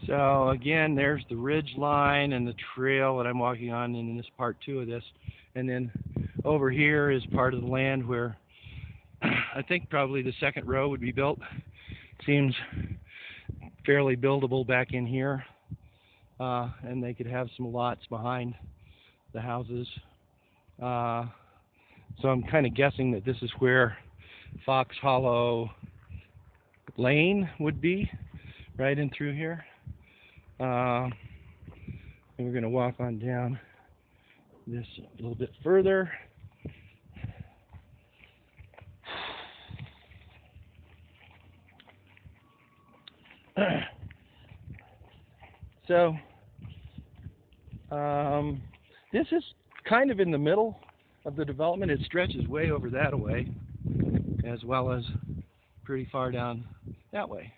So again, there's the ridge line and the trail that I'm walking on in this part two of this. And then over here is part of the land where I think probably the second row would be built. Seems fairly buildable back in here. And they could have some lots behind the houses. So I'm kind of guessing that this is where Fox Hollow Lane would be, right in through here. And we're going to walk on down this a little bit further. So this is kind of in the middle of the development. It stretches way over that way, as well as pretty far down that way.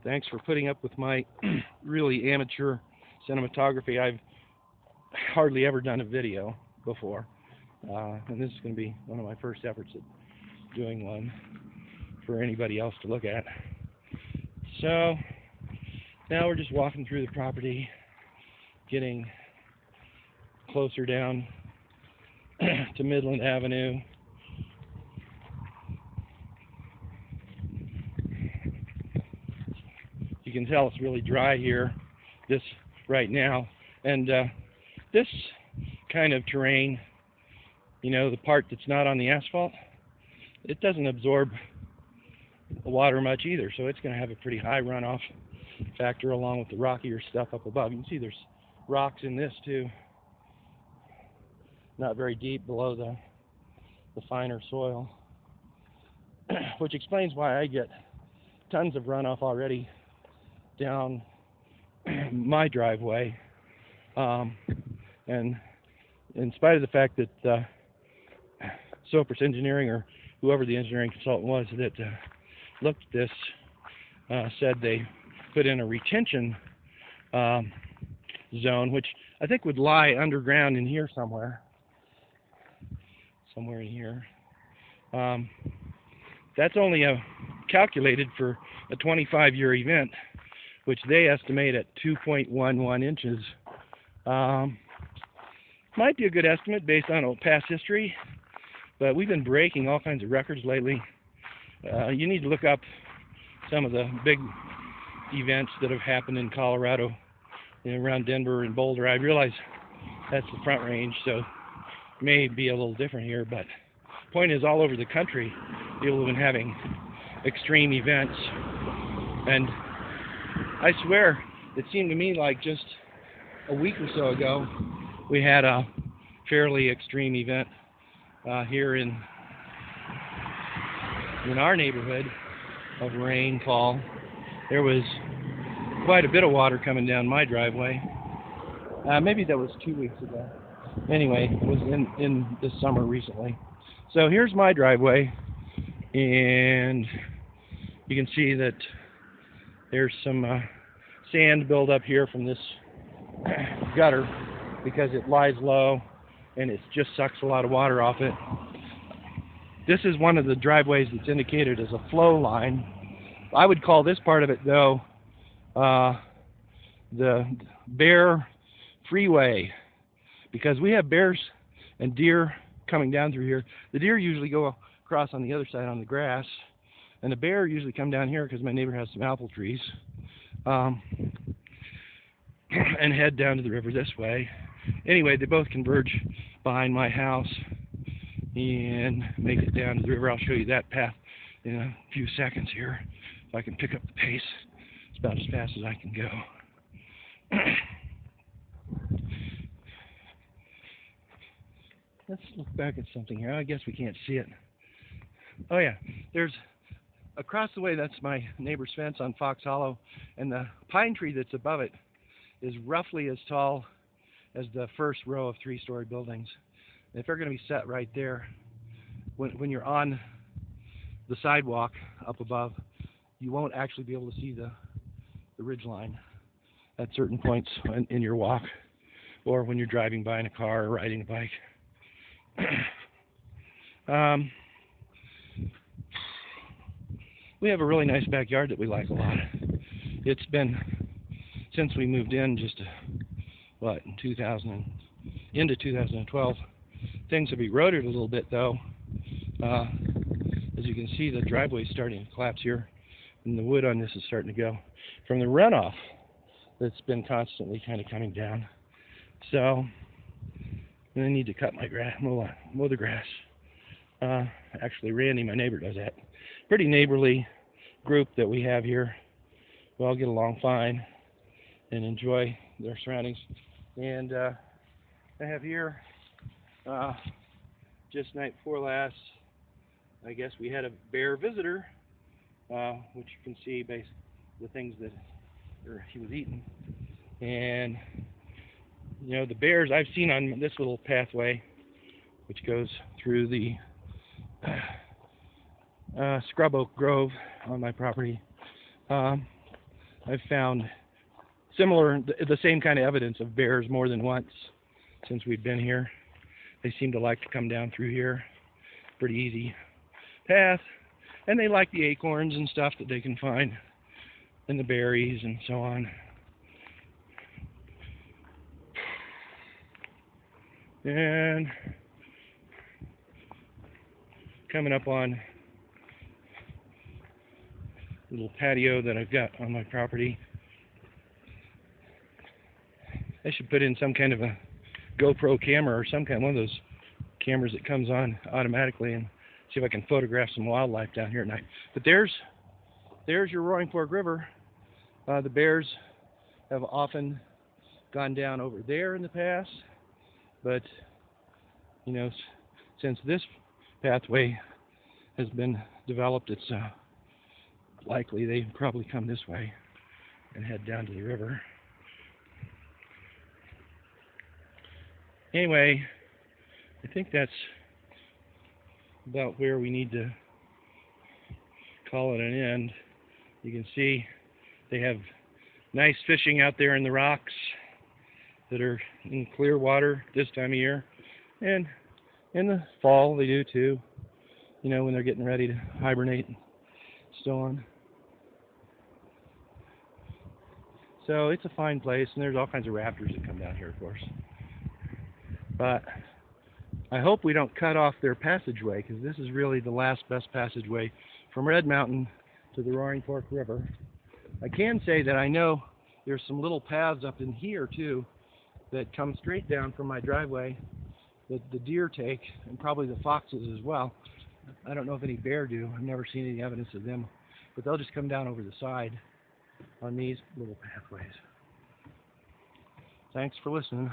Thanks for putting up with my really amateur cinematography. I've hardly ever done a video before, and this is going to be one of my first efforts at doing one for anybody else to look at. So now we're just walking through the property, getting closer down to Midland Avenue. You can tell it's really dry here this right now, and this kind of terrain, you know, the part that's not on the asphalt, it doesn't absorb water much either, so it's going to have a pretty high runoff factor along with the rockier stuff up above. You can see there's rocks in this too, not very deep below the finer soil, which explains why I get tons of runoff already down my driveway, and in spite of the fact that Sopris Engineering, or whoever the engineering consultant was that looked at this, said they put in a retention zone, which I think would lie underground in here somewhere in here. That's only calculated for a 25-year event, which they estimate at 2.11 inches. Might be a good estimate based on past history, but we've been breaking all kinds of records lately. You need to look up some of the big events that have happened in Colorado, around Denver and Boulder. I realize that's the Front Range, so it may be a little different here, but the point is, all over the country, people have been having extreme events. And I swear, it seemed to me like just a week or so ago, we had a fairly extreme event here in our neighborhood of rainfall. There was quite a bit of water coming down my driveway. Maybe that was 2 weeks ago. Anyway, it was in the summer recently. So here's my driveway, and you can see that there's some sand buildup here from this gutter because it lies low and it just sucks a lot of water off it. This is one of the driveways that's indicated as a flow line. I would call this part of it, though, the bear freeway, because we have bears and deer coming down through here. The deer usually go across on the other side on the grass, and the bear usually come down here because my neighbor has some apple trees, and head down to the river this way. Anyway, they both converge behind my house and make it down to the river. I'll show you that path in a few seconds here. If I can pick up the pace, it's about as fast as I can go. Let's look back at something here. I guess we can't see it. Oh yeah, there's across the way, that's my neighbor's fence on Fox Hollow, and the pine tree that's above it is roughly as tall as the first row of three-story buildings. And if they're going to be set right there, when you're on the sidewalk up above, you won't actually be able to see the ridge line at certain points in your walk. or when you're driving by in a car or riding a bike. um, we have a really nice backyard that we like a lot. It's been, since we moved in just into 2012, things have eroded a little bit though. As you can see, the driveway is starting to collapse here, and the wood on this is starting to go from the runoff that's been constantly kind of coming down. So I need to cut my grass, mow the grass. Actually, Randy, my neighbor, does that. Pretty neighborly group that we have here. We all get along fine and enjoy their surroundings. And I have here, just night before last, I guess we had a bear visitor, which you can see based the things that he was eating. And you know, the bears I've seen on this little pathway, which goes through the scrub oak grove on my property, I've found the same kind of evidence of bears more than once since we've been here. They seem to like to come down through here. Pretty easy path, and they like the acorns and stuff that they can find, and the berries and so on. And coming up on a little patio that I've got on my property. I should put in some kind of a GoPro camera or some kind, one of those cameras that comes on automatically, and see if I can photograph some wildlife down here at night. But there's your Roaring Fork River. The bears have often gone down over there in the past, but you know, since this pathway has been developed, it's likely they probably come this way and head down to the river. Anyway, I think that's about where we need to call it an end. You can see they have nice fishing out there in the rocks that are in clear water this time of year, and in the fall they do too, you know, when they're getting ready to hibernate and so on. So it's a fine place, and there's all kinds of raptors that come down here, of course. But I hope we don't cut off their passageway, because this is really the last best passageway from Red Mountain to the Roaring Fork River. I can say that I know there's some little paths up in here too that come straight down from my driveway that the deer take, and probably the foxes as well. I don't know if any bear do. I've never seen any evidence of them, but they'll just come down over the side on these little pathways. Thanks for listening.